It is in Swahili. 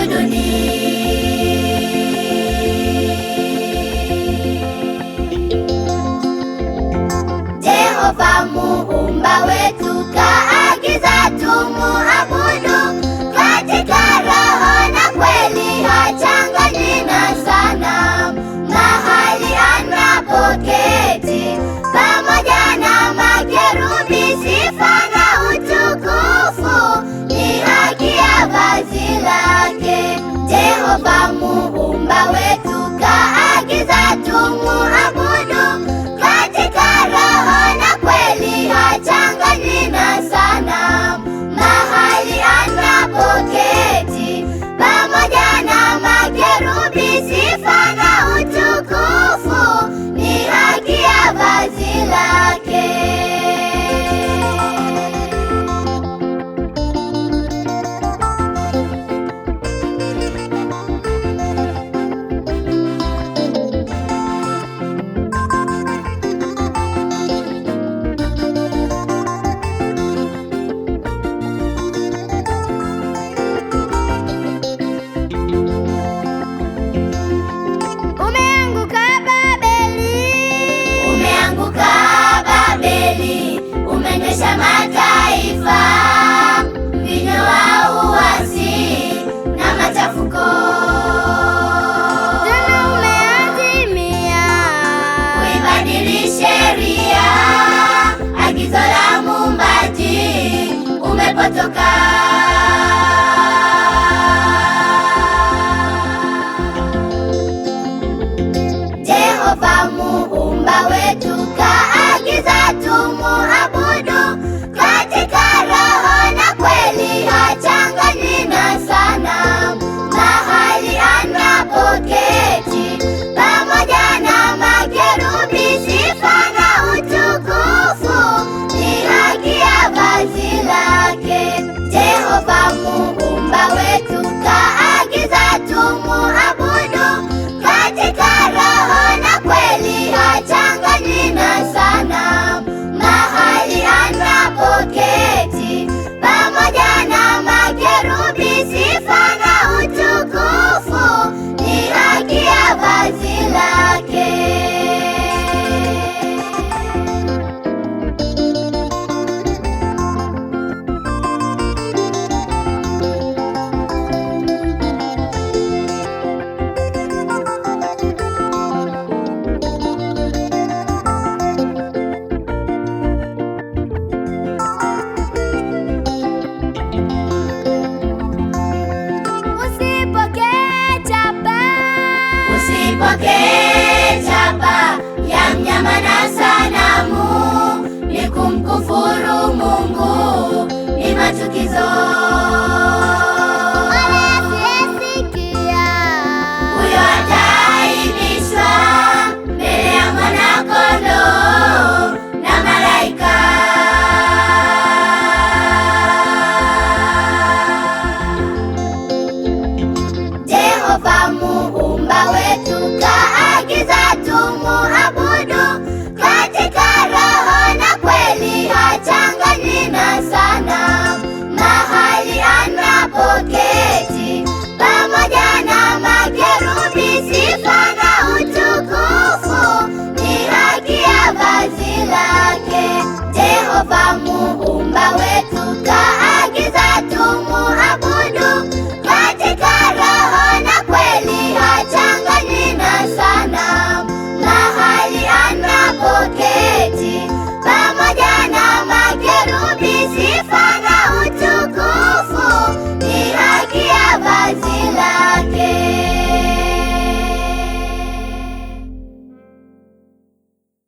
duni. Jehova Muumba wetu kaagiza tumuabudu katika roho na kweli, hachanganywi na sanamu. Mahali anapoketi pamoja na makerubi, sifa na utukufu ni haki ya vazi lake. Jehova Muumba wetu kaagiza tumuabudu katika roho na kweli, hachanganywi na sanamu. Mahali anapoketi pamoja na makerubi, sifa na utukufu ni haki ya vazi lake. Mataifa mvinyo wa uasi na machafuko, tena umeazimia kuibadili sheria. Agizo la Muumbaji umepotoka.